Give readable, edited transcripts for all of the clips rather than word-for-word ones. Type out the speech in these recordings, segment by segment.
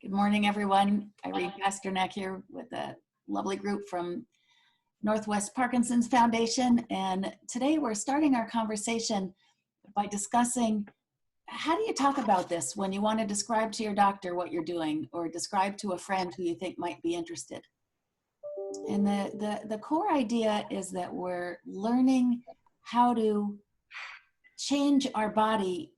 Good morning, everyone. Irene Pasternak here with a lovely group from Northwest Parkinson's Foundation. And today we're starting our conversation by discussing how do you talk about this when you want to describe to your doctor what you're doing or describe to a friend who you think might be interested. And the core idea is that we're learning how to change our body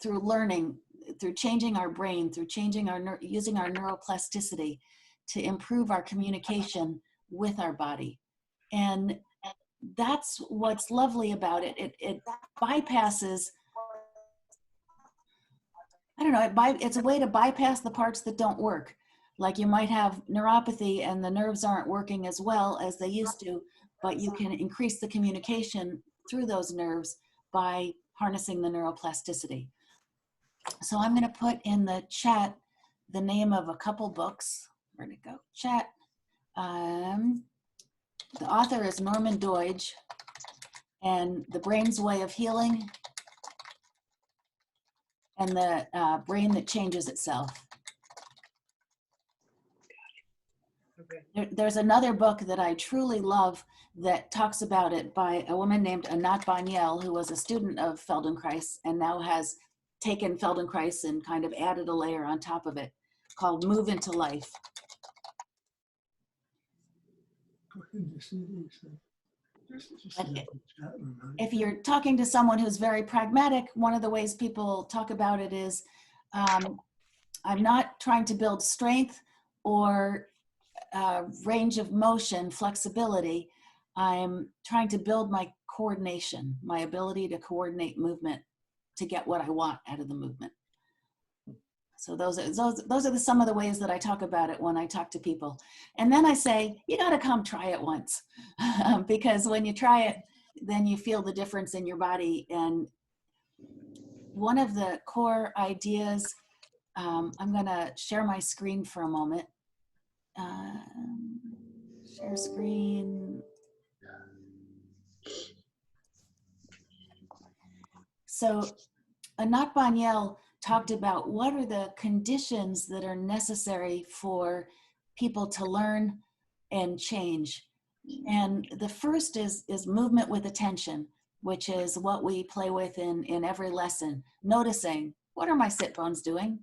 through learning, through changing our brain, through changing our using our neuroplasticity to improve our communication with our body. And that's what's lovely about it. It bypasses, I don't know, it's a way to bypass the parts that don't work. Like you might have neuropathy and the nerves aren't working as well as they used to, but you can increase the communication through those nerves by harnessing the neuroplasticity. So I'm going to put in the chat the name of a couple books. Where'd it go? Chat. The author is Norman Doidge, and The Brain's Way of Healing, and The Brain That Changes Itself. There's another book that I truly love that talks about it by a woman named Anat Baniel, who was a student of Feldenkrais and now has taken Feldenkrais and kind of added a layer on top of it, called Move into Life. If you're talking to someone who's very pragmatic, one of the ways people talk about it is, I'm not trying to build strength or range of motion, flexibility. I'm trying to build my coordination, my ability to coordinate movement to get what I want out of the movement. So those are some of the ways that I talk about it when I talk to people. And then I say, you got to come try it once. Because when you try it, then you feel the difference in your body. And one of the core ideas, I'm going to share my screen for a moment. Share screen. So Anat Baniel talked about what are the conditions that are necessary for people to learn and change. And the first is movement with attention, which is what we play with in every lesson. Noticing, what are my sit bones doing?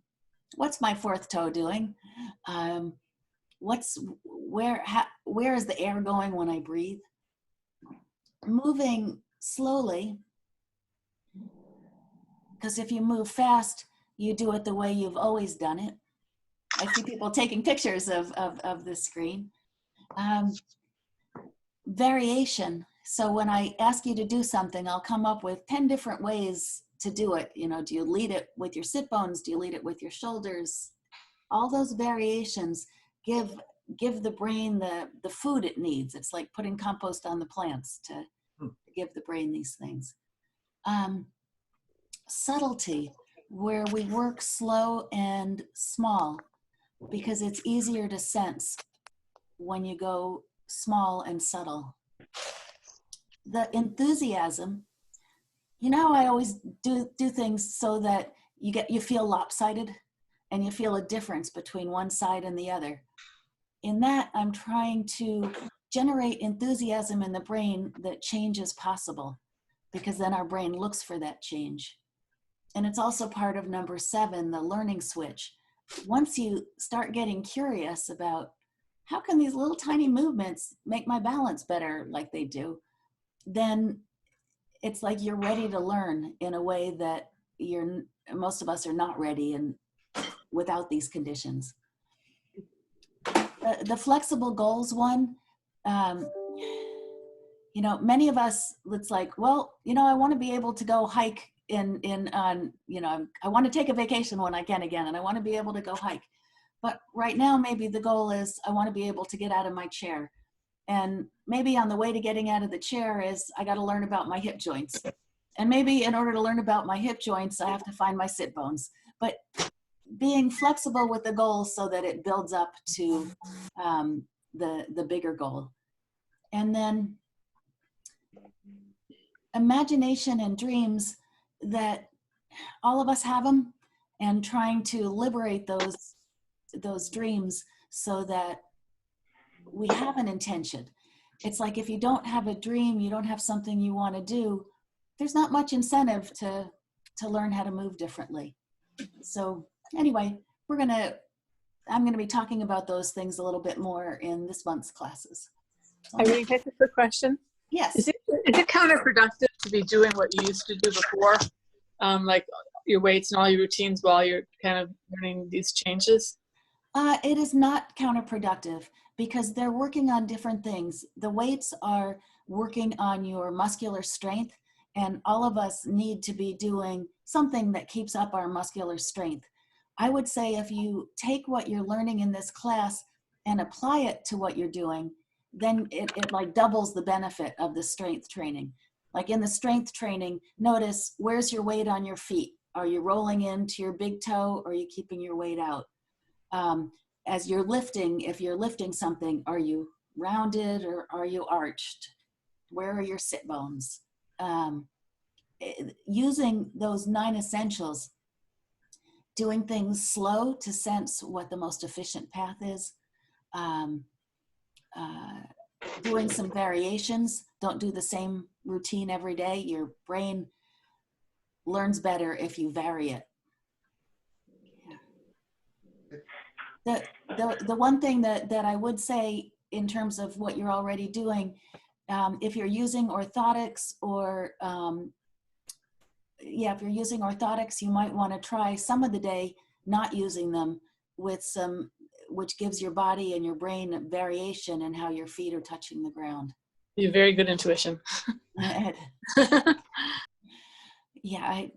What's my fourth toe doing? Where is the air going when I breathe? Moving slowly, because if you move fast, you do it the way you've always done it. I see people taking pictures of the screen. Variation. So when I ask you to do something, I'll come up with 10 different ways to do it. You know, do you lead it with your sit bones? Do you lead it with your shoulders? All those variations give the brain the food it needs. It's like putting compost on the plants to give the brain these things. Subtlety, where we work slow and small, because it's easier to sense when you go small and subtle. The enthusiasm, you know, I always do things so that you feel lopsided and you feel a difference between one side and the other. In that, I'm trying to generate enthusiasm in the brain that change is possible, because then our brain looks for that change. And it's also part of number 7, the learning switch. Once you start getting curious about how can these little tiny movements make my balance better like they do, then it's like you're ready to learn in a way that most of us are not ready and without these conditions. The flexible goals one, you know, many of us, it's like, well, you know, I want to be able to go hike you know, I want to take a vacation when I can again, and I want to be able to go hike. But right now, maybe the goal is I want to be able to get out of my chair. And maybe on the way to getting out of the chair is I got to learn about my hip joints. And maybe in order to learn about my hip joints, I have to find my sit bones. But being flexible with the goal so that it builds up to the bigger goal. And then imagination and dreams, that all of us have them, and trying to liberate those dreams so that we have an intention. It's like if you don't have a dream, you don't have something you want to do, there's not much incentive to learn how to move differently. So anyway, I'm going to be talking about those things a little bit more in this month's classes. Irene, can I ask a quick question? Yes. Is it counterproductive to be doing what you used to do before, like your weights and all your routines while you're kind of learning these changes? It is not counterproductive because they're working on different things. The weights are working on your muscular strength, and all of us need to be doing something that keeps up our muscular strength. I would say if you take what you're learning in this class and apply it to what you're doing, then it like doubles the benefit of the strength training. Like in the strength training, notice where's your weight on your feet? Are you rolling into your big toe or are you keeping your weight out? As you're lifting, if you're lifting something, are you rounded or are you arched? Where are your sit bones? Using those 9 essentials, doing things slow to sense what the most efficient path is, doing some variations. Don't do the same routine every day. Your brain learns better if you vary it. The one thing that I would say in terms of what you're already doing, if you're using orthotics or if you're using orthotics, you might want to try some of the day not using them with some, which gives your body and your brain variation in how your feet are touching the ground. You have very good intuition. Yeah, I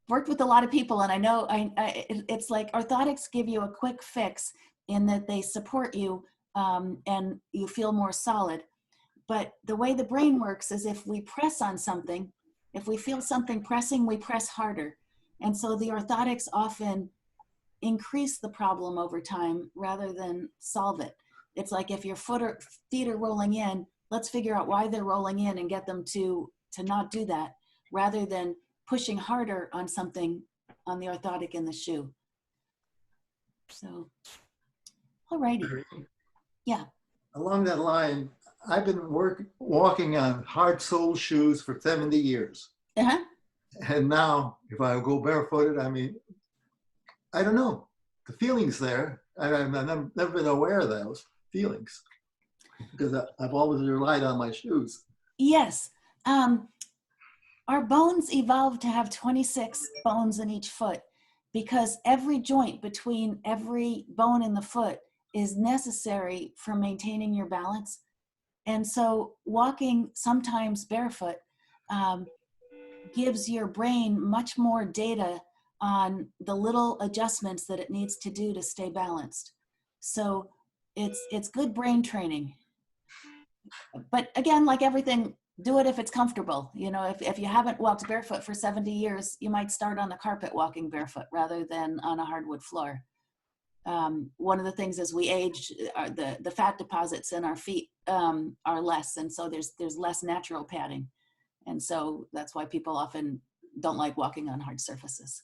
worked with a lot of people, and I know it's like orthotics give you a quick fix in that they support you and you feel more solid. But the way the brain works is if we press on something, if we feel something pressing, we press harder. And so the orthotics often increase the problem over time rather than solve it. It's like if your feet are rolling in, let's figure out why they're rolling in and get them to not do that, rather than pushing harder on something on the orthotic in the shoe. So, all righty. Yeah. Along that line, I've been walking on hard sole shoes for 70 years. Uh-huh. And now if I go barefooted, I mean, I don't know. The feeling's there. I've never been aware of those feelings because I've always relied on my shoes. Yes. Our bones evolved to have 26 bones in each foot because every joint between every bone in the foot is necessary for maintaining your balance. And so walking sometimes barefoot gives your brain much more data on the little adjustments that it needs to do to stay balanced. So it's good brain training. But again, like everything, do it if it's comfortable. You know, if you haven't walked barefoot for 70 years, you might start on the carpet walking barefoot rather than on a hardwood floor. One of the things as we age, the fat deposits in our feet are less, and so there's less natural padding. And so that's why people often don't like walking on hard surfaces.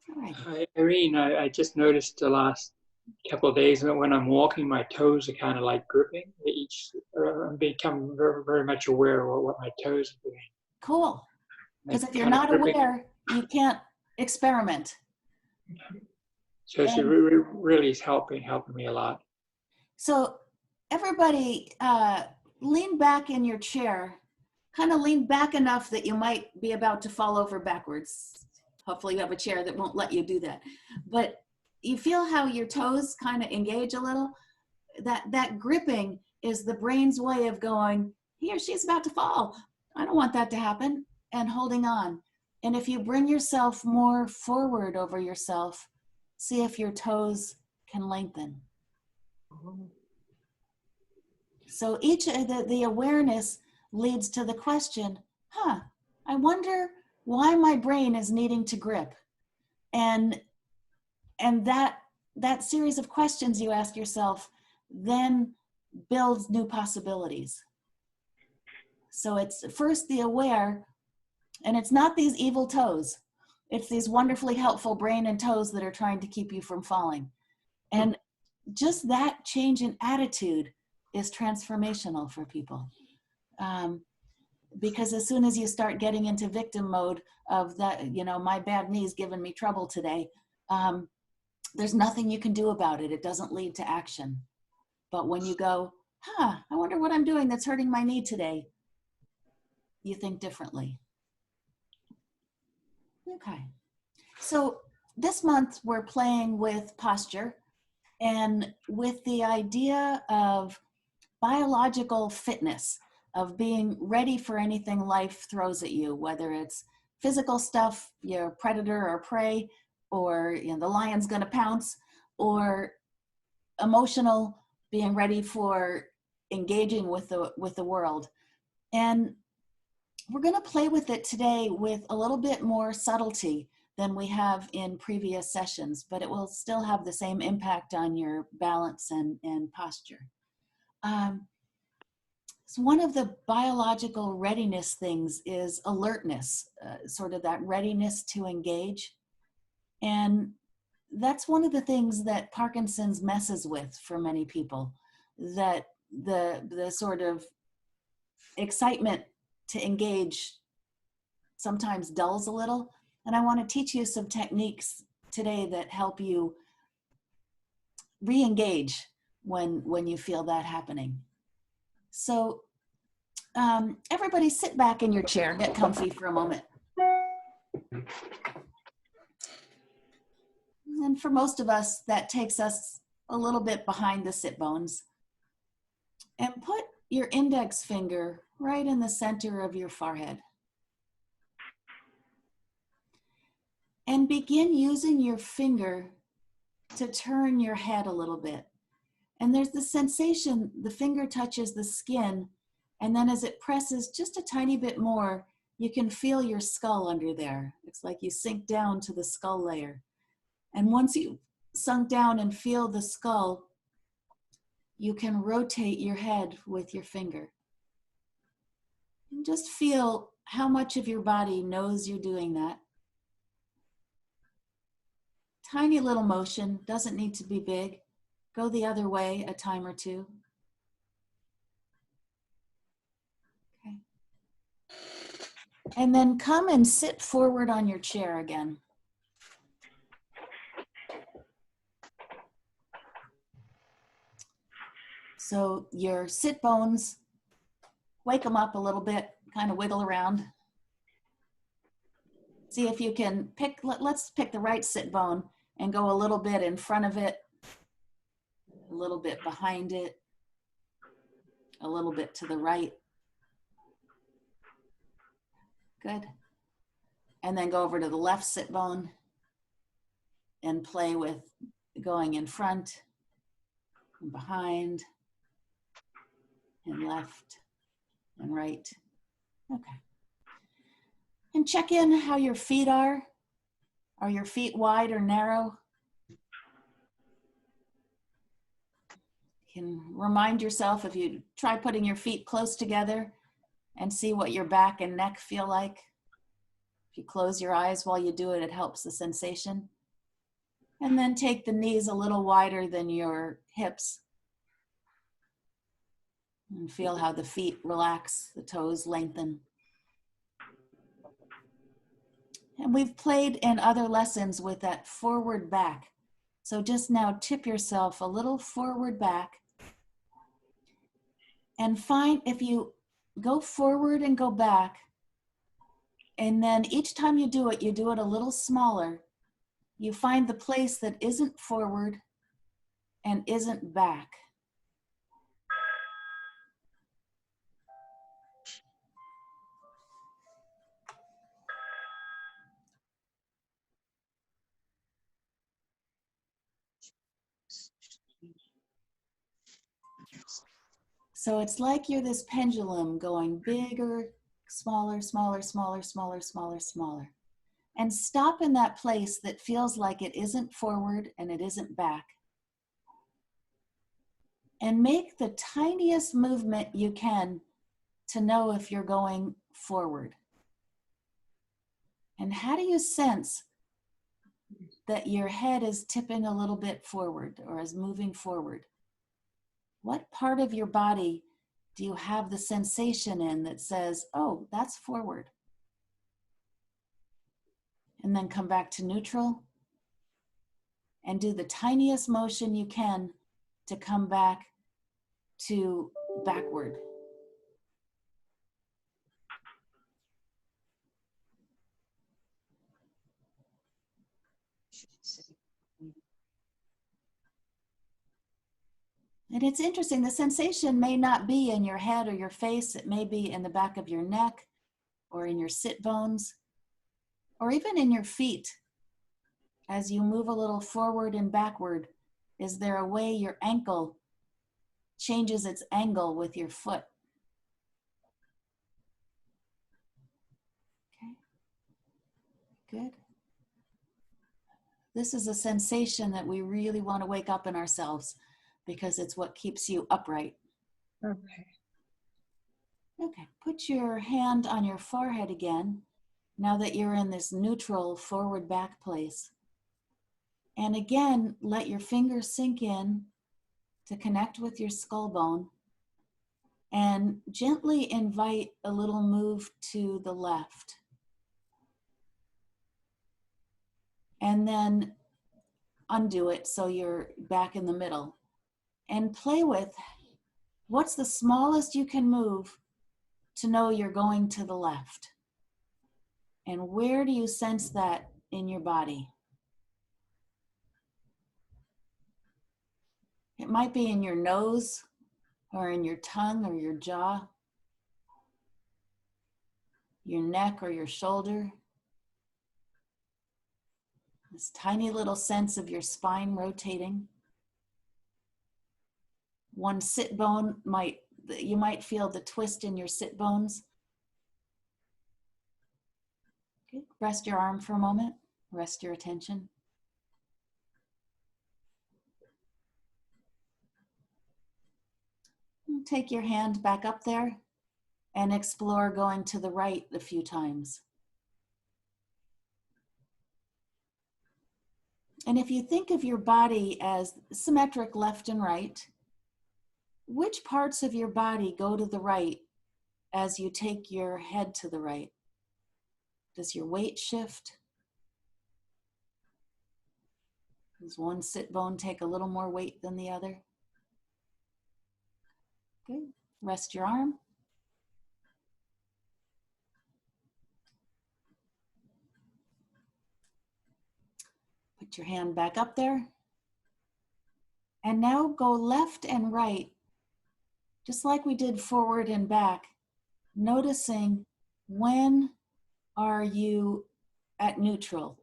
All right. Hi, Irene, I just noticed the last couple of days that when I'm walking, my toes are kind of like gripping. I'm becoming very, very much aware of what my toes are doing. Cool. Because if you're not aware, you can't experiment. So it really is helping me a lot. So everybody lean back in your chair, kind of lean back enough that you might be about to fall over backwards. Hopefully you have a chair that won't let you do that. But you feel how your toes kind of engage a little? That gripping is the brain's way of going, he or she's about to fall. I don't want that to happen, and holding on. And if you bring yourself more forward over yourself, see if your toes can lengthen. So each of the awareness leads to the question, I wonder why my brain is needing to grip. And that series of questions you ask yourself then builds new possibilities. So it's first the aware, and it's not these evil toes. It's these wonderfully helpful brain and toes that are trying to keep you from falling. And just that change in attitude is transformational for people. Because as soon as you start getting into victim mode of that, you know, my bad knee's giving me trouble today, there's nothing you can do about it. It doesn't lead to action. But when you go, I wonder what I'm doing that's hurting my knee today, you think differently. Okay. So this month we're playing with posture and with the idea of biological fitness, of being ready for anything life throws at you, whether it's physical stuff, you're predator or prey, or you know, the lion's gonna pounce, or emotional, being ready for engaging with the world. And we're gonna play with it today with a little bit more subtlety than we have in previous sessions, but it will still have the same impact on your balance and posture. So one of the biological readiness things is alertness, sort of that readiness to engage. And that's one of the things that Parkinson's messes with for many people, that the sort of excitement to engage sometimes dulls a little. And I want to teach you some techniques today that help you re-engage when you feel that happening. So everybody sit back in your chair, get comfy for a moment. And for most of us, that takes us a little bit behind the sit bones. And put your index finger right in the center of your forehead. And begin using your finger to turn your head a little bit. And there's the sensation, the finger touches the skin, and then as it presses just a tiny bit more, you can feel your skull under there. It's like you sink down to the skull layer. And once you sunk down and feel the skull, you can rotate your head with your finger. And just feel how much of your body knows you're doing that. Tiny little motion, doesn't need to be big. Go the other way a time or two. Okay. And then come and sit forward on your chair again. So your sit bones, wake them up a little bit, kind of wiggle around. See if you can pick, let's pick the right sit bone and go a little bit in front of it, a little bit behind it, a little bit to the right. Good. And then go over to the left sit bone and play with going in front and behind and left and right. Okay. And check in how your feet are. Are your feet wide or narrow? You can remind yourself, if you try putting your feet close together and see what your back and neck feel like. If you close your eyes while you do it, it helps the sensation. And then take the knees a little wider than your hips. And feel how the feet relax, the toes lengthen. And we've played in other lessons with that forward back. So just now tip yourself a little forward back. And find, if you go forward and go back, and then each time you do it a little smaller, you find the place that isn't forward and isn't back. So it's like you're this pendulum going bigger, smaller, smaller, smaller, smaller, smaller, smaller. And stop in that place that feels like it isn't forward and it isn't back. And make the tiniest movement you can to know if you're going forward. And how do you sense that your head is tipping a little bit forward or is moving forward? What part of your body do you have the sensation in that says, oh, that's forward? And then come back to neutral and do the tiniest motion you can to come back to backward. And it's interesting, the sensation may not be in your head or your face, it may be in the back of your neck or in your sit bones or even in your feet. As you move a little forward and backward, is there a way your ankle changes its angle with your foot? Okay, good. This is a sensation that we really want to wake up in ourselves because it's what keeps you upright. Okay. Okay, put your hand on your forehead again, now that you're in this neutral forward back place. And again, let your fingers sink in to connect with your skull bone and gently invite a little move to the left. And then undo it so you're back in the middle. And play with what's the smallest you can move to know you're going to the left. And where do you sense that in your body? It might be in your nose or in your tongue or your jaw, your neck or your shoulder. This tiny little sense of your spine rotating. One sit bone you might feel the twist in your sit bones. Okay. Rest your arm for a moment. Rest your attention. Take your hand back up there and explore going to the right a few times. And if you think of your body as symmetric left and right, which parts of your body go to the right as you take your head to the right? Does your weight shift? Does one sit bone take a little more weight than the other? Good. Rest your arm. Put your hand back up there. And now go left and right, just like we did forward and back, noticing when are you at neutral.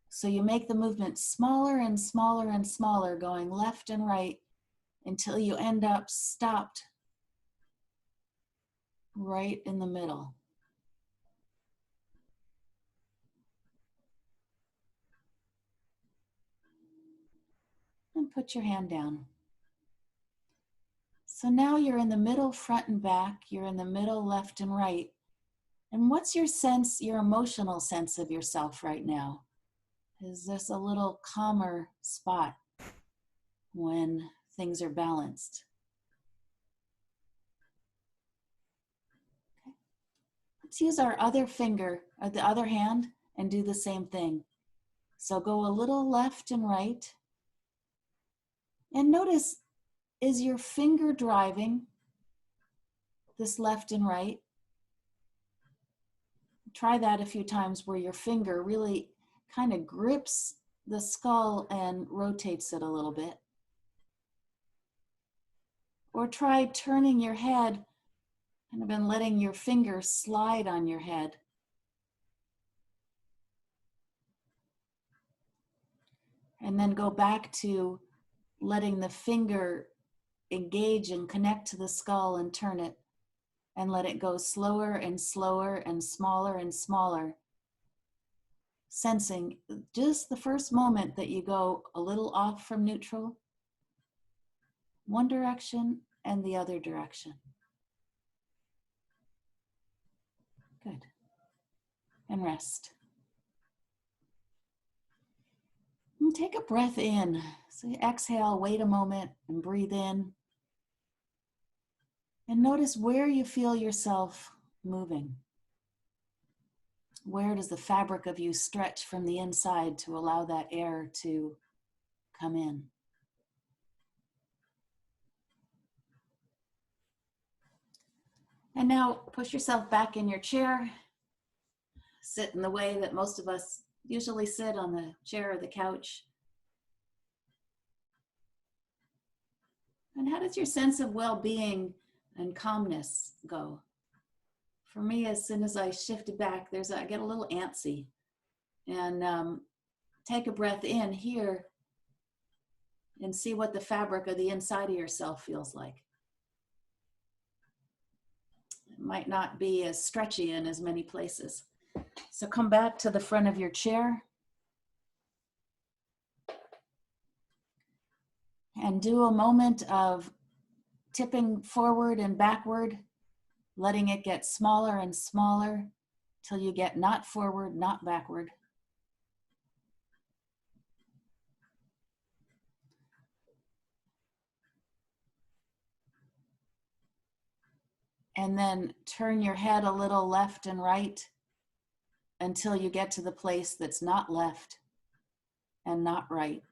So you make the movement smaller and smaller and smaller, going left and right until you end up stopped right in the middle. And put your hand down. So now you're in the middle, front and back. You're in the middle, left and right. And what's your sense, your emotional sense of yourself right now? Is this a little calmer spot when things are balanced? Okay. Let's use our other finger, or the other hand, and do the same thing. So go a little left and right. And notice, is your finger driving this left and right? Try that a few times where your finger really kind of grips the skull and rotates it a little bit. Or try turning your head and letting your finger slide on your head. And then go back to letting the finger engage and connect to the skull and turn it, and let it go slower and slower and smaller and smaller. Sensing just the first moment that you go a little off from neutral, one direction and the other direction. Good. And rest. And take a breath in. So you exhale, wait a moment, and breathe in. And notice where you feel yourself moving. Where does the fabric of you stretch from the inside to allow that air to come in? And now push yourself back in your chair. Sit in the way that most of us usually sit, on the chair or the couch. And how does your sense of well-being and calmness go? For me, as soon as I shifted back, I get a little antsy. And take a breath in here and see what the fabric of the inside of yourself feels like. It might not be as stretchy in as many places. So come back to the front of your chair and do a moment of tipping forward and backward, letting it get smaller and smaller till you get not forward, not backward. And then turn your head a little left and right until you get to the place that's not left and not right.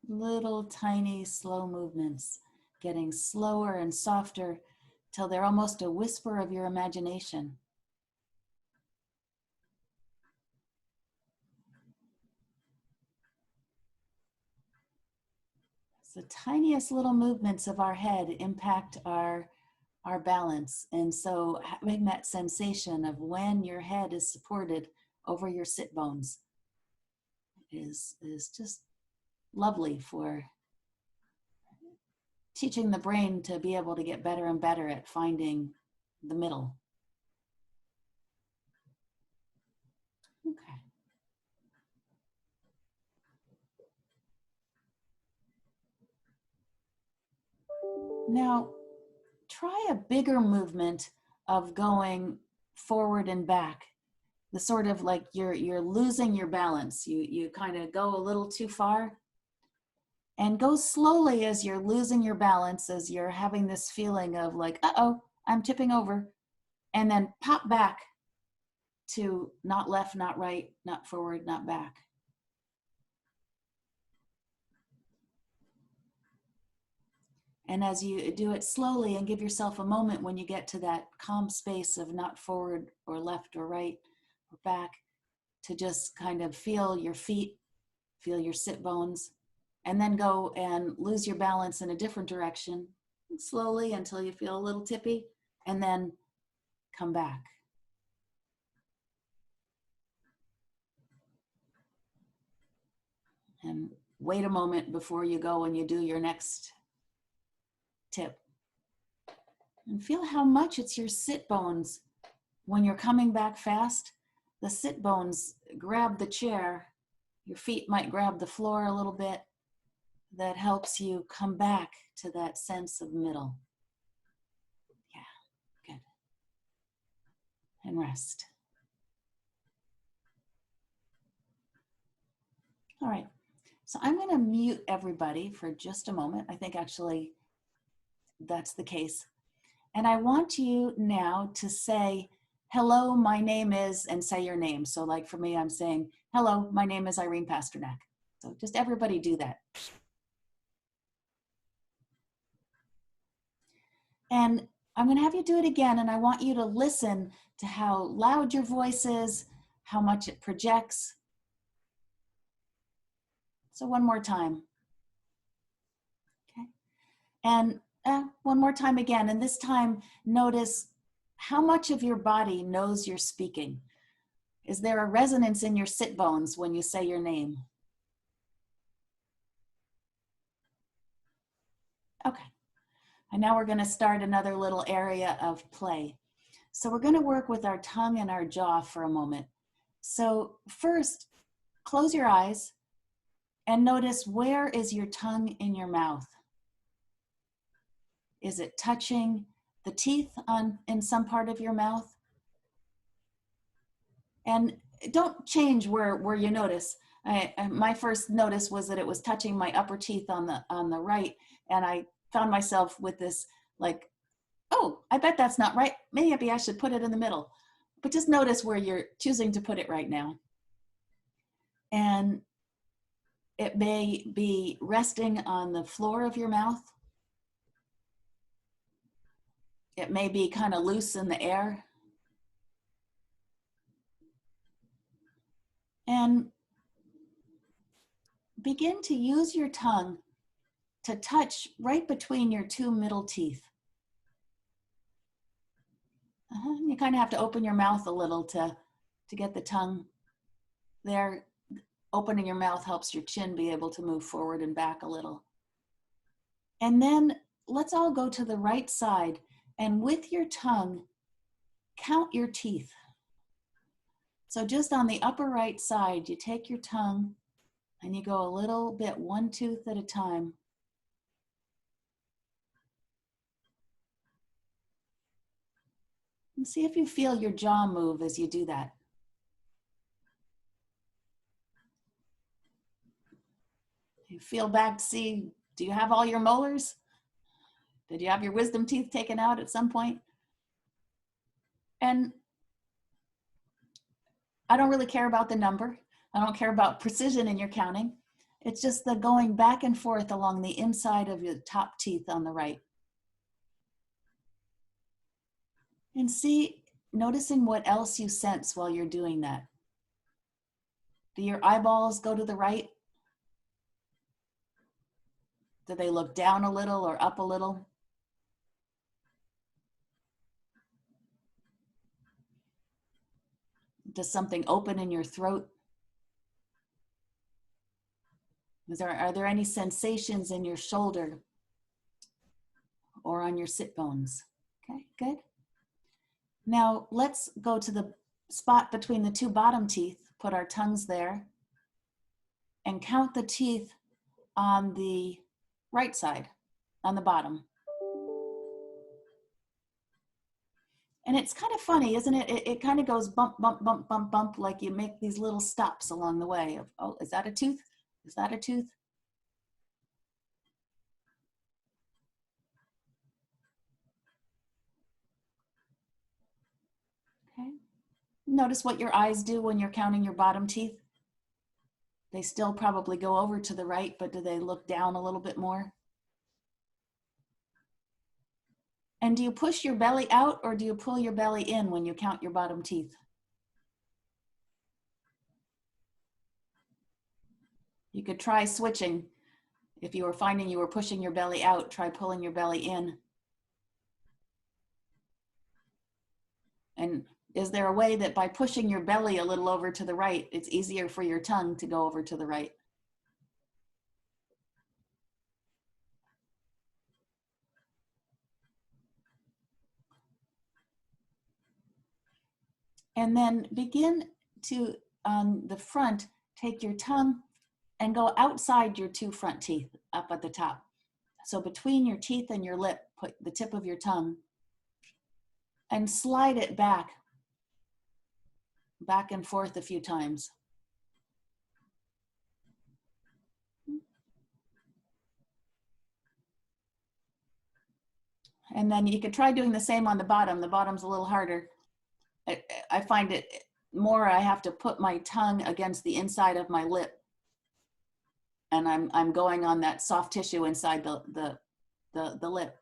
Little tiny slow movements, getting slower and softer till they're almost a whisper of your imagination. The tiniest little movements of our head impact our balance. And so having that sensation of when your head is supported over your sit bones is just lovely for teaching the brain to be able to get better and better at finding the middle. Okay. Now, try a bigger movement of going forward and back. The sort of like you're losing your balance. You kind of go a little too far. And go slowly as you're losing your balance, as you're having this feeling of like, uh-oh, I'm tipping over. And then pop back to not left, not right, not forward, not back. And as you do it slowly and give yourself a moment when you get to that calm space of not forward or left or right or back, to just kind of feel your feet, feel your sit bones, and then go and lose your balance in a different direction slowly until you feel a little tippy, and then come back. And wait a moment before you go and you do your next tip. And feel how much it's your sit bones. When you're coming back fast, the sit bones grab the chair. Your feet might grab the floor a little bit. That helps you come back to that sense of middle. Yeah, good. And rest. All right, so I'm going to mute everybody for just a moment. I think actually that's the case. And I want you now to say, hello, my name is, and say your name. So like for me, I'm saying, hello, my name is Irene Pasternak. So just everybody do that. And I'm going to have you do it again, and I want you to listen to how loud your voice is, how much it projects. So one more time. Okay. And one more time again, and this time notice how much of your body knows you're speaking. Is there a resonance in your sit bones when you say your name? Okay. And now we're going to start another little area of play. So we're going to work with our tongue and our jaw for a moment. So first, close your eyes and notice, where is your tongue in your mouth? Is it touching the teeth in some part of your mouth? And don't change where you notice. My first notice was that it was touching my upper teeth on the right, and I found myself with this like, oh, I bet that's not right. Maybe I should put it in the middle. But just notice where you're choosing to put it right now. And it may be resting on the floor of your mouth. It may be kind of loose in the air. And begin to use your tongue to touch right between your two middle teeth. You kind of have to open your mouth a little to get the tongue there. Opening your mouth helps your chin be able to move forward and back a little. And then let's all go to the right side, and with your tongue, count your teeth. So just on the upper right side, you take your tongue and you go a little bit, one tooth at a time. And see if you feel your jaw move as you do that. You feel back to see, do you have all your molars? Did you have your wisdom teeth taken out at some point? And I don't really care about the number. I don't care about precision in your counting. It's just the going back and forth along the inside of your top teeth on the right. And see, noticing what else you sense while you're doing that. Do your eyeballs go to the right? Do they look down a little or up a little? Does something open in your throat? Are there any sensations in your shoulder or on your sit bones? Okay, good. Now let's go to the spot between the two bottom teeth, put our tongues there, and count the teeth on the right side, on the bottom. And it's kind of funny, isn't it? It kind of goes bump, bump, bump, bump, bump, like you make these little stops along the way of, oh, is that a tooth? Is that a tooth? Okay. Notice what your eyes do when you're counting your bottom teeth. They still probably go over to the right, but do they look down a little bit more? And do you push your belly out or do you pull your belly in when you count your bottom teeth? You could try switching. If you were finding you were pushing your belly out, try pulling your belly in. And is there a way that by pushing your belly a little over to the right, it's easier for your tongue to go over to the right? And then begin to, on the front, take your tongue and go outside your two front teeth up at the top. So between your teeth and your lip, put the tip of your tongue and slide it back and forth a few times. And then you could try doing the same on the bottom. The bottom's a little harder. I find it more, I have to put my tongue against the inside of my lip. And I'm going on that soft tissue inside the lip.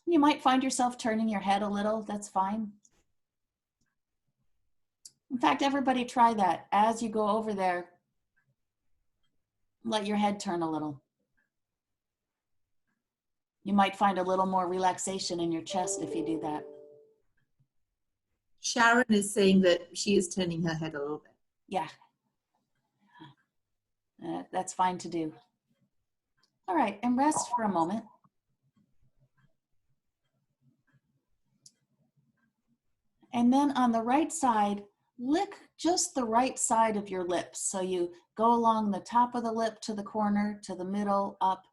You might find yourself turning your head a little, that's fine. In fact, everybody try that. As you go over there, let your head turn a little. You might find a little more relaxation in your chest if you do that. Sharon is saying that she is turning her head a little bit. Yeah, that's fine to do. All right, and rest for a moment. And then on the right side, lick just the right side of your lips. So you go along the top of the lip to the corner, to the middle, up.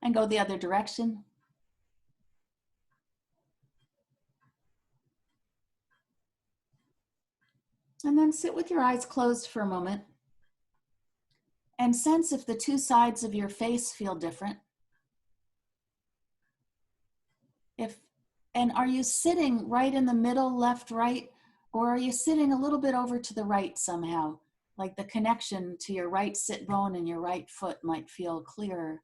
And go the other direction. And then sit with your eyes closed for a moment and sense if the two sides of your face feel different. And are you sitting right in the middle, left, right, or are you sitting a little bit over to the right somehow? Like the connection to your right sit bone and your right foot might feel clearer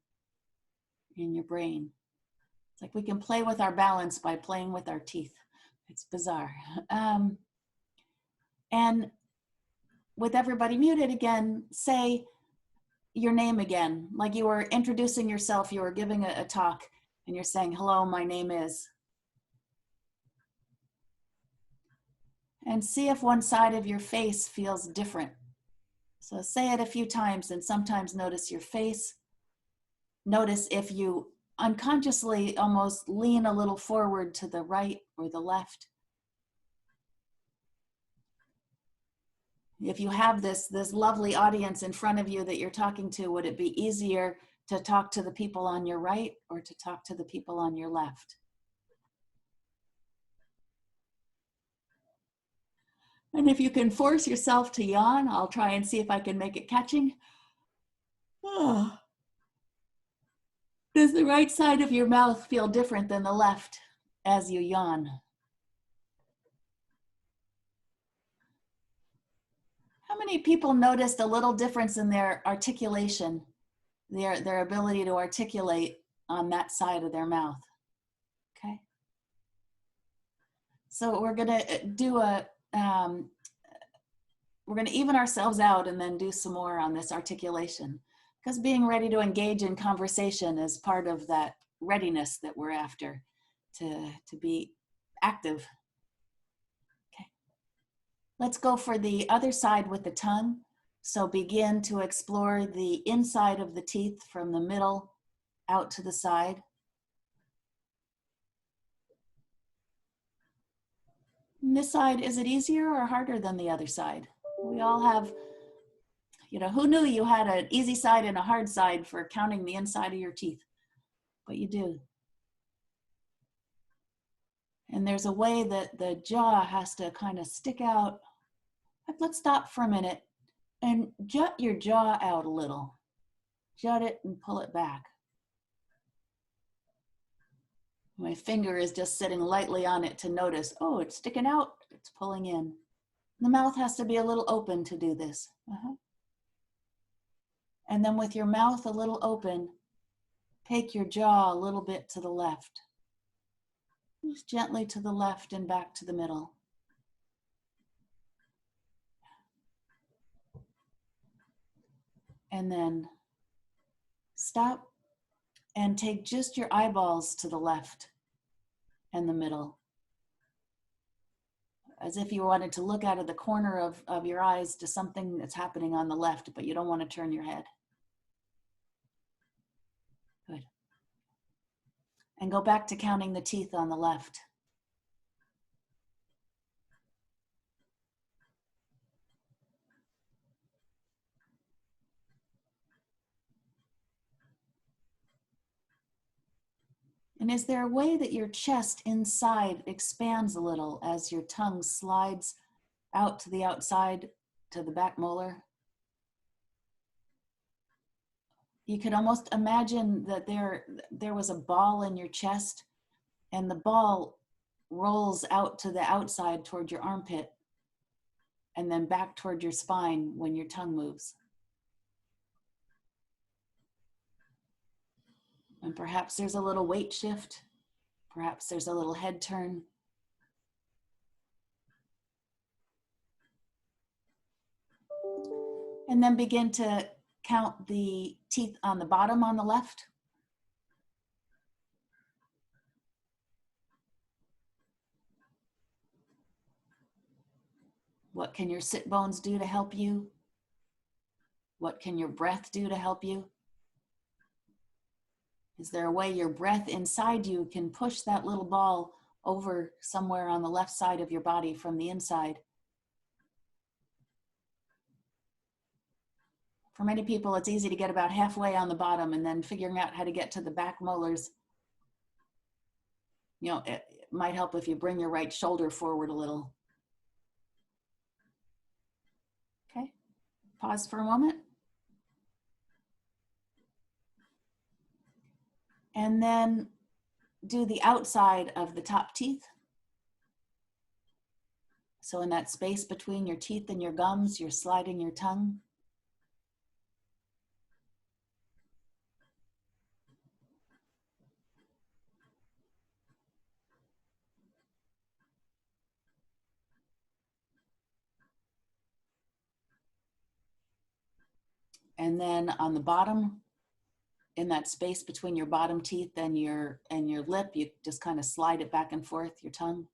in your brain. It's like we can play with our balance by playing with our teeth. It's bizarre. And with everybody muted again, say your name again. Like you were introducing yourself, you were giving a talk, and you're saying, hello, my name is. And see if one side of your face feels different. So say it a few times and sometimes notice your face. Notice if you unconsciously almost lean a little forward to the right or the left. If you have this lovely audience in front of you that you're talking to, would it be easier to talk to the people on your right or to talk to the people on your left? And if you can force yourself to yawn, I'll try and see if I can make it catching. Oh. Does the right side of your mouth feel different than the left as you yawn? How many people noticed a little difference in their articulation, their ability to articulate on that side of their mouth? Okay. So we're gonna do we're gonna even ourselves out and then do some more on this articulation, because being ready to engage in conversation is part of that readiness that we're after, to be active. Okay. Let's go for the other side with the tongue. So begin to explore the inside of the teeth from the middle out to the side. And this side, is it easier or harder than the other side? We all have, you know, who knew you had an easy side and a hard side for counting the inside of your teeth? But you do. And there's a way that the jaw has to kind of stick out. Let's stop for a minute and jut your jaw out a little. Jut it and pull it back. My finger is just sitting lightly on it to notice, oh, it's sticking out, it's pulling in. The mouth has to be a little open to do this. And then with your mouth a little open, take your jaw a little bit to the left. Just gently to the left and back to the middle. And then stop and take just your eyeballs to the left and the middle. As if you wanted to look out of the corner of your eyes to something that's happening on the left, but you don't want to turn your head. Good. And go back to counting the teeth on the left. And is there a way that your chest inside expands a little as your tongue slides out to the outside to the back molar? You could almost imagine that there was a ball in your chest, and the ball rolls out to the outside toward your armpit and then back toward your spine when your tongue moves. And perhaps there's a little weight shift. Perhaps there's a little head turn. And then begin to count the teeth on the bottom on the left. What can your sit bones do to help you? What can your breath do to help you? Is there a way your breath inside you can push that little ball over somewhere on the left side of your body from the inside? For many people, it's easy to get about halfway on the bottom and then figuring out how to get to the back molars. You know, it might help if you bring your right shoulder forward a little. Okay, pause for a moment. And then do the outside of the top teeth. So in that space between your teeth and your gums, you're sliding your tongue. And then on the bottom, in that space between your bottom teeth and your lip, you just kind of slide it back and forth, your tongue.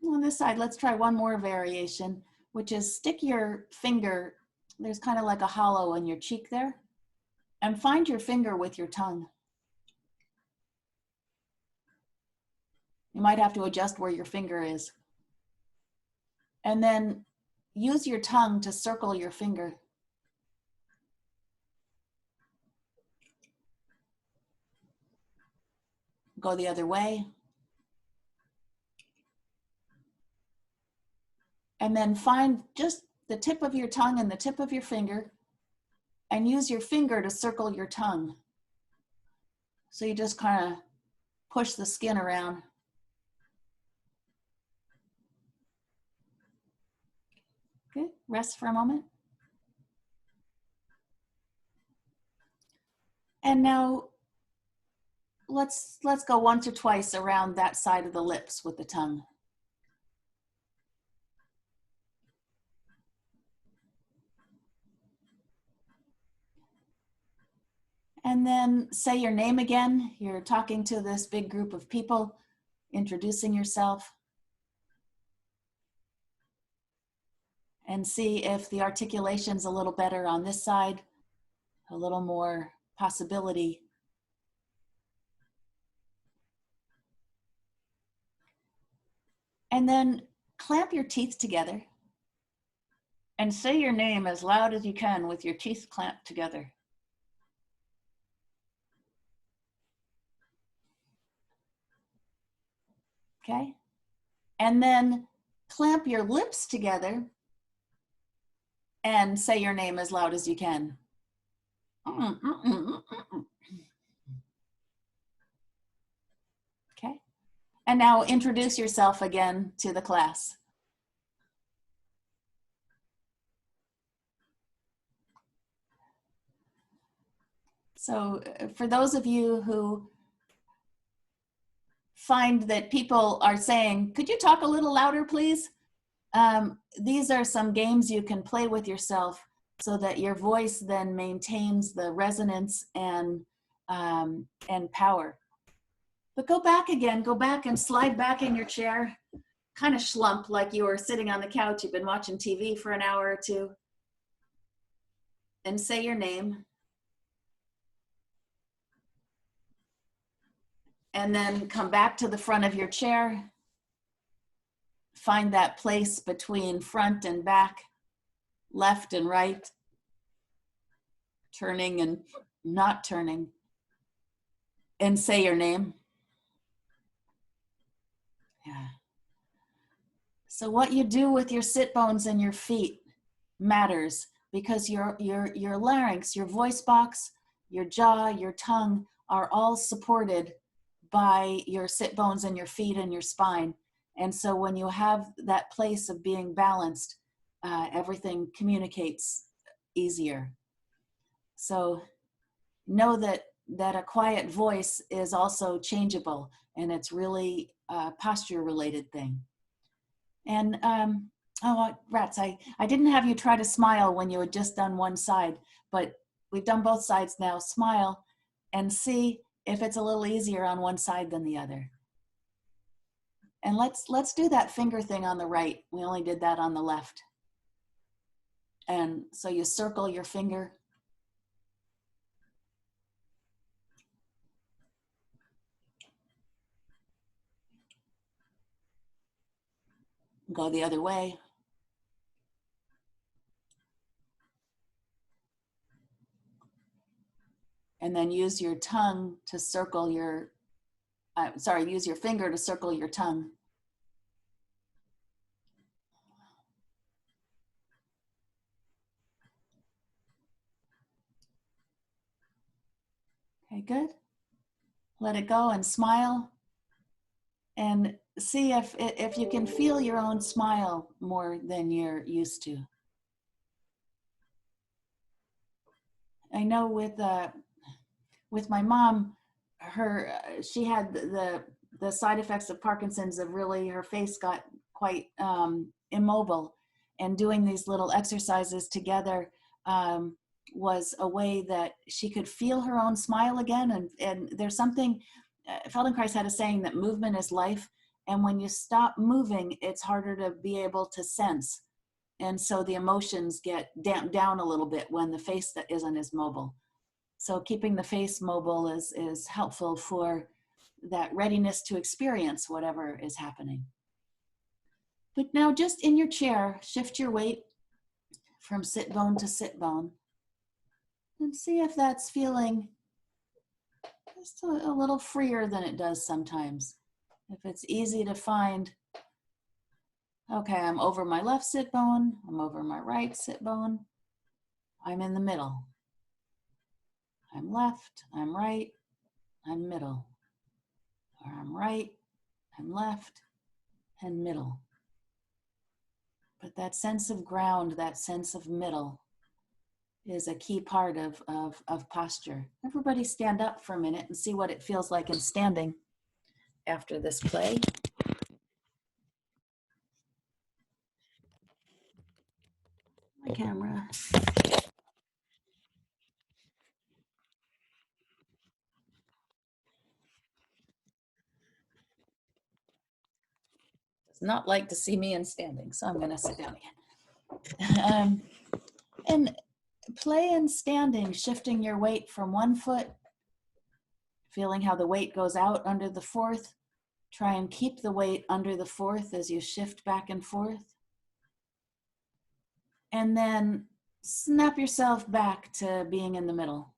On this side, let's try one more variation, which is stick your finger, there's kind of like a hollow in your cheek there, and find your finger with your tongue. You might have to adjust where your finger is. And then use your tongue to circle your finger. Go the other way. And then find just the tip of your tongue and the tip of your finger and use your finger to circle your tongue. So you just kind of push the skin around. Okay, rest for a moment. And now let's go once or twice around that side of the lips with the tongue. And then say your name again. You're talking to this big group of people, introducing yourself. And see if the articulation's a little better on this side, a little more possibility. And then clamp your teeth together and say your name as loud as you can with your teeth clamped together. Okay? And then clamp your lips together and say your name as loud as you can. Okay? And now introduce yourself again to the class. So for those of you who find that people are saying, could you talk a little louder, please? These are some games you can play with yourself so that your voice then maintains the resonance and power. But go back again, go back and slide back in your chair, kind of slump like you were sitting on the couch, you've been watching TV for an hour or two, and say your name. And then come back to the front of your chair. Find that place between front and back, left and right, turning and not turning, and say your name. Yeah. So what you do with your sit bones and your feet matters, because your larynx, your voice box, your jaw, your tongue are all supported by your sit bones and your feet and your spine. And so when you have that place of being balanced, everything communicates easier. So know that a quiet voice is also changeable, and it's really a posture related thing. And oh, rats, I didn't have you try to smile when you had just done one side, but we've done both sides now. Smile and see if it's a little easier on one side than the other. And let's do that finger thing on the right. We only did that on the left. And so you circle your finger. go the other way. And then use your tongue to circle your, use your finger to circle your tongue. Okay, good. Let it go and smile. And see if you can feel your own smile more than you're used to. I know with my mom, she had the side effects of Parkinson's of really, her face got quite immobile, and doing these little exercises together was a way that she could feel her own smile again. And there's something, Feldenkrais had a saying that movement is life, and when you stop moving, it's harder to be able to sense. And so the emotions get damped down a little bit when the face that isn't as mobile. So keeping the face mobile is helpful for that readiness to experience whatever is happening. But now just in your chair, shift your weight from sit bone to sit bone and see if that's feeling just a little freer than it does sometimes. If it's easy to find, okay, I'm over my left sit bone, I'm over my right sit bone, I'm in the middle. I'm left, I'm right, I'm middle. Or I'm right, I'm left, and middle. But that sense of ground, that sense of middle is a key part of posture. Everybody stand up for a minute and see what it feels like in standing after this play. My camera. Does not like to see me in standing, so I'm going to sit down again. And play in standing, shifting your weight from one foot, feeling how the weight goes out under the fourth. Try and keep the weight under the fourth as you shift back and forth. And then snap yourself back to being in the middle.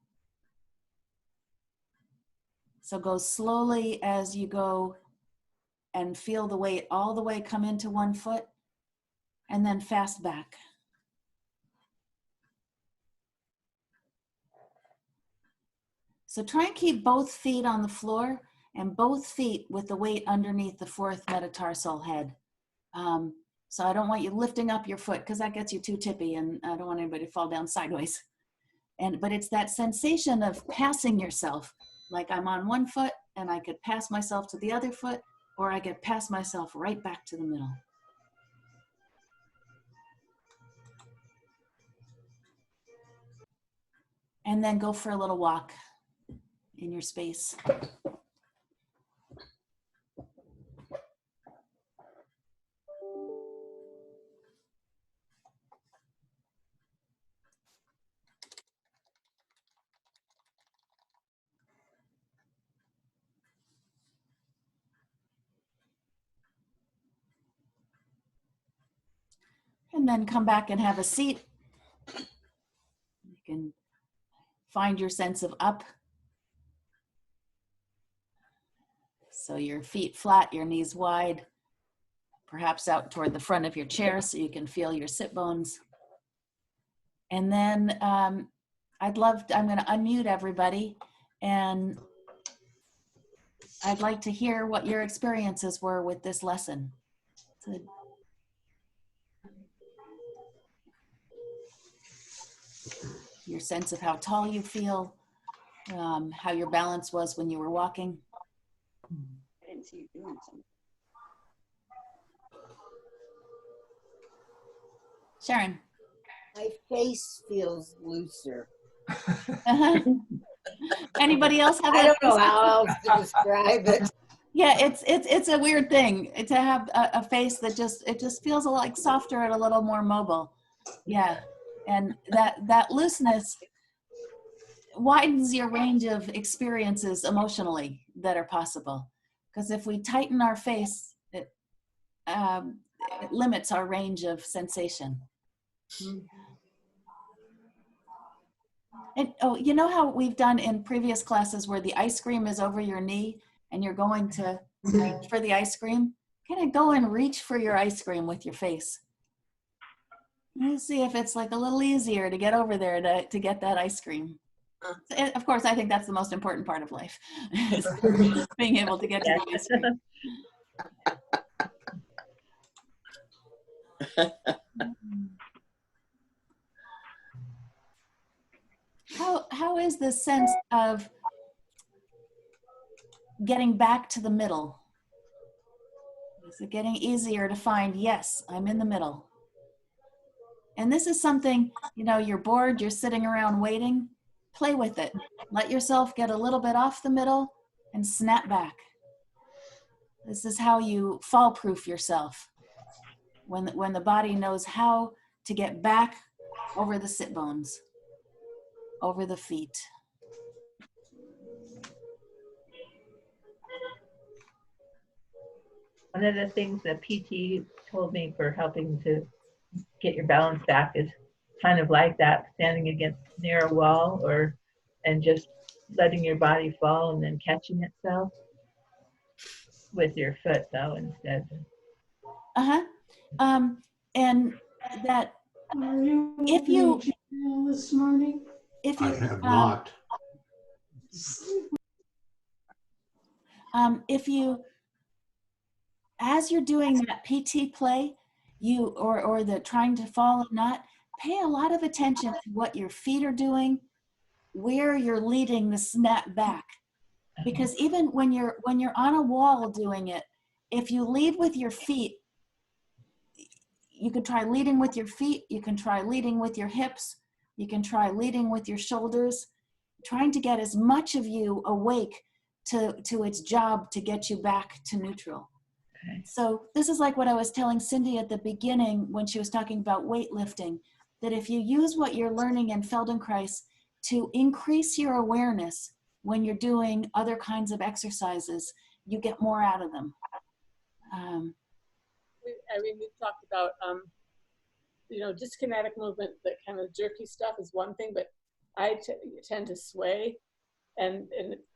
So go slowly as you go and feel the weight all the way come into one foot, and then fast back. So try and keep both feet on the floor and both feet with the weight underneath the fourth metatarsal head. So I don't want you lifting up your foot because that gets you too tippy, and I don't want anybody to fall down sideways. But it's that sensation of passing yourself, like I'm on one foot and I could pass myself to the other foot, or I could pass myself right back to the middle. And then go for a little walk in your space. And then come back and have a seat. You can find your sense of up. So your feet flat, your knees wide, perhaps out toward the front of your chair so you can feel your sit bones. And then I'm going to unmute everybody, and I'd like to hear what your experiences were with this lesson. So, your sense of how tall you feel, how your balance was when you were walking. I didn't see you doing something. Sharon. My face feels looser. Anybody else have? I don't know how else to describe it. Yeah, it's a weird thing to have a face that just feels like softer and a little more mobile. Yeah, and that looseness widens your range of experiences emotionally that are possible. Because if we tighten our face, it limits our range of sensation. And oh, you know how we've done in previous classes where the ice cream is over your knee and you're going to reach for the ice cream? Kind of go and reach for your ice cream with your face. Let's see if it's like a little easier to get over there to get that ice cream. And of course, I think that's the most important part of life, is being able to get to the ice cream. How is the sense of getting back to the middle? Is it getting easier to find, yes, I'm in the middle? And this is something, you know, you're bored, you're sitting around waiting, play with it. Let yourself get a little bit off the middle and snap back. This is how you fall-proof yourself. When the body knows how to get back over the sit bones, over the feet. One of the things that PT told me for helping to get your balance back is kind of like that, standing against a narrow wall and just letting your body fall and then catching itself with your foot though instead. And that if you this morning? I have not. If you, as you're doing that PT play, you or the trying to fall or not, pay a lot of attention to what your feet are doing, where you're leading the snap back. Because even when you're on a wall doing it, if you lead with your feet, you can try leading with your feet, you can try leading with your hips, you can try leading with your shoulders, trying to get as much of you awake to its job to get you back to neutral. Okay. So this is like what I was telling Cindy at the beginning when she was talking about weightlifting, that if you use what you're learning in Feldenkrais to increase your awareness when you're doing other kinds of exercises, you get more out of them. We've talked about, you know, dyskinetic movement, that kind of jerky stuff is one thing, but I tend to sway, and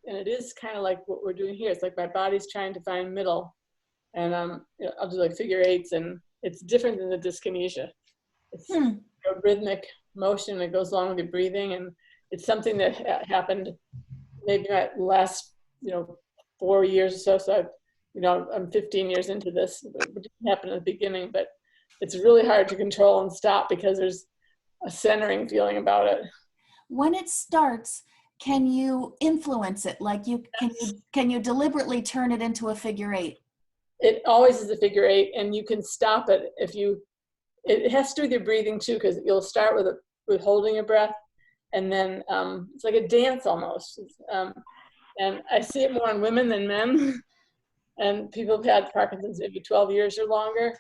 it is kind of like what we're doing here. It's like my body's trying to find middle, and you know, I'll do like figure eights, and it's different than the dyskinesia. It's a rhythmic motion that goes along with your breathing, and it's something that happened maybe my last, you know, 4 years or so. So I've, you know, I'm 15 years into this. It didn't happen at the beginning, but it's really hard to control and stop because there's a centering feeling about it. When it starts, can you influence it? Like can you deliberately turn it into a figure eight? It always is a figure eight, and you can stop it if you. It has to do with your breathing too, because you'll start with holding your breath, and then it's like a dance almost. And I see it more in women than men. And people have had Parkinson's maybe 12 years or longer.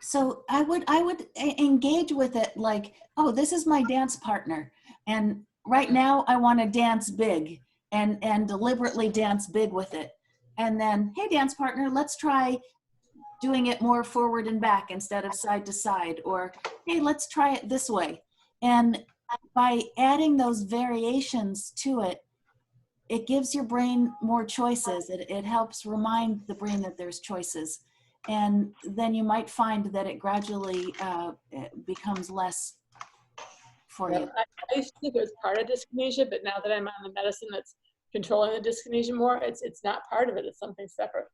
So I would engage with it like, oh, this is my dance partner, and right now I want to dance big and deliberately dance big with it. And then, hey, dance partner, let's try doing it more forward and back instead of side to side, or hey, let's try it this way. And by adding those variations to it, it gives your brain more choices. It helps remind the brain that there's choices. And then you might find that it gradually becomes less for you. I used to think it was part of dyskinesia, but now that I'm on the medicine that's controlling the dyskinesia more, it's not part of it. It's something separate.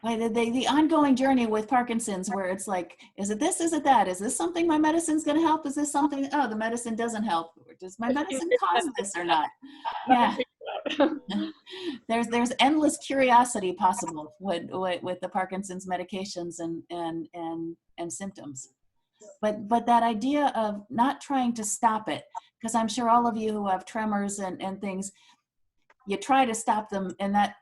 The ongoing journey with Parkinson's, where it's like, is it this, is it that? Is this something my medicine's going to help? Is this something, oh, the medicine doesn't help. Does my medicine cause this or not? Yeah. There's endless curiosity possible with the Parkinson's medications and symptoms. But that idea of not trying to stop it, because I'm sure all of you who have tremors and things, you try to stop them and that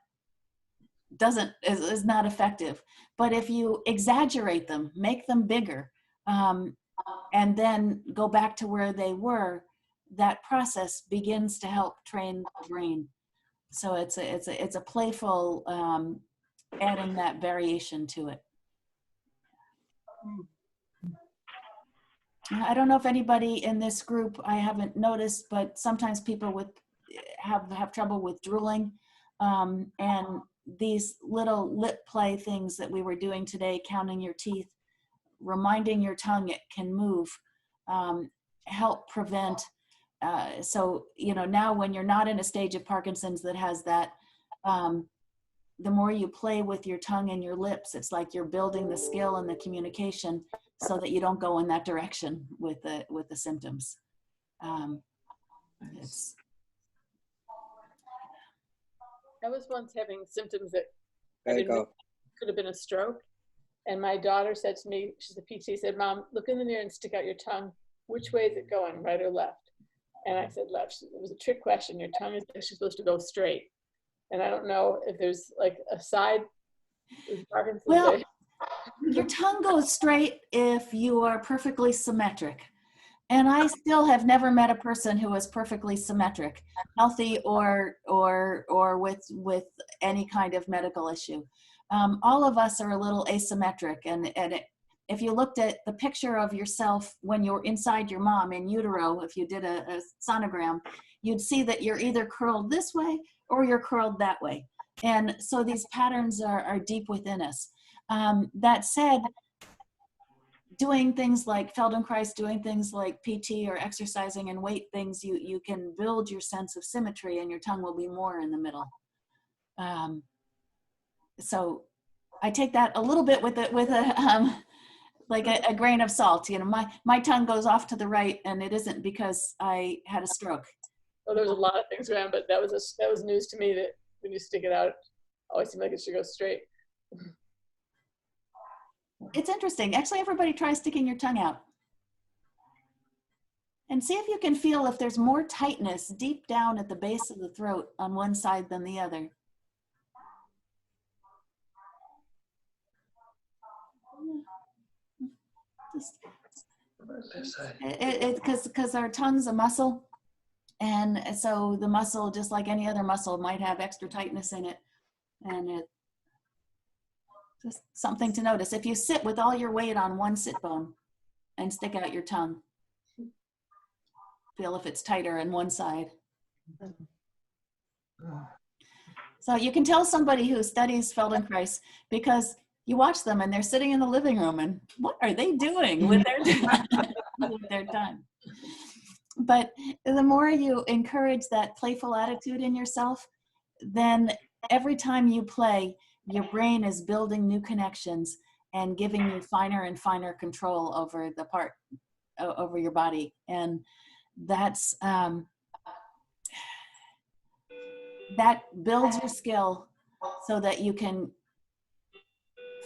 is not effective. But if you exaggerate them, make them bigger, and then go back to where they were, that process begins to help train the brain. So it's a playful adding that variation to it. I don't know if anybody in this group, I haven't noticed, but sometimes people have trouble with drooling. And these little lip play things that we were doing today, counting your teeth, reminding your tongue it can move, help prevent. So, you know, now when you're not in a stage of Parkinson's that has that, the more you play with your tongue and your lips, it's like you're building the skill and the communication so that you don't go in that direction with the symptoms. I was once having symptoms that I didn't know could have been a stroke. And my daughter said to me, she's a PT, said, "Mom, look in the mirror and stick out your tongue. Which way is it going, right or left?" And I said left. It was a trick question. Your tongue is actually supposed to go straight. And I don't know if there's like a side. Well, your tongue goes straight if you are perfectly symmetric. And I still have never met a person who is perfectly symmetric, healthy or with any kind of medical issue. All of us are a little asymmetric. And if you looked at the picture of yourself when you're inside your mom in utero, if you did a sonogram, you'd see that you're either curled this way or you're curled that way. And so these patterns are deep within us. That said, doing things like Feldenkrais, doing things like PT or exercising and weight things, you can build your sense of symmetry and your tongue will be more in the middle. So I take that a little bit with a grain of salt. You know, my tongue goes off to the right, and it isn't because I had a stroke. Well, there's a lot of things around, but that was news to me, that when you stick it out, it always seems like it should go straight. It's interesting. Actually, everybody try sticking your tongue out. And see if you can feel if there's more tightness deep down at the base of the throat on one side than the other. Because our tongue's a muscle. And so the muscle, just like any other muscle, might have extra tightness in it. And it just something to notice. If you sit with all your weight on one sit bone and stick out your tongue, feel if it's tighter on one side. So you can tell somebody who studies Feldenkrais because you watch them and they're sitting in the living room and what are they doing with their tongue? But the more you encourage that playful attitude in yourself, then every time you play, your brain is building new connections and giving you finer and finer control over the part, over your body. And that's, that builds your skill so that you can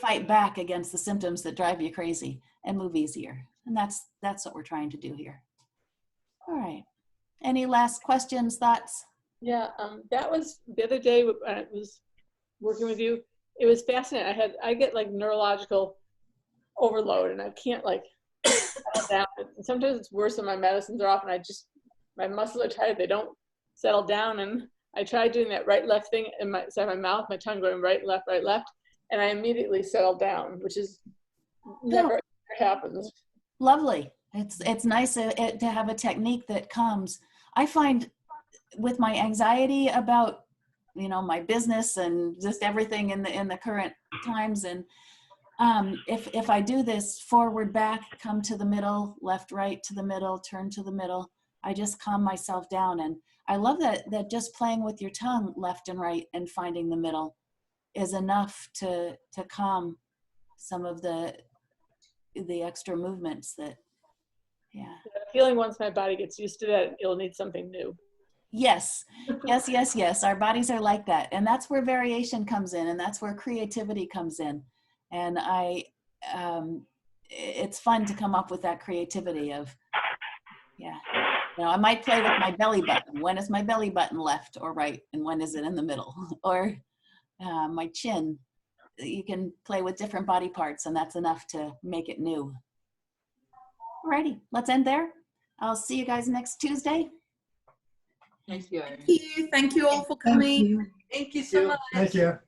fight back against the symptoms that drive you crazy and move easier. And that's what we're trying to do here. All right. Any last questions, thoughts? Yeah, that was the other day when I was working with you. It was fascinating. I get like neurological overload and I can't like settle down. And sometimes it's worse when my medicines are off and my muscles are tired. They don't settle down. And I tried doing that right left thing in my mouth, my tongue going right, left, and I immediately settled down, which is never happens. Lovely. It's nice to have a technique that comes. I find with my anxiety about, you know, my business and just everything in the current times, and if I do this forward, back, come to the middle, left, right, to the middle, turn to the middle, I just calm myself down. And I love that just playing with your tongue left and right and finding the middle is enough to calm some of the extra movements that, yeah. Feeling once my body gets used to that, it'll need something new. Yes, yes, yes, yes. Our bodies are like that. And that's where variation comes in, and that's where creativity comes in. And it's fun to come up with that creativity of, yeah. You know, I might play with my belly button. When is my belly button left or right? And when is it in the middle? Or my chin. You can play with different body parts, and that's enough to make it new. Alrighty, let's end there. I'll see you guys next Tuesday. Thank you. Thank you all for coming. Thank you so much. Thank you.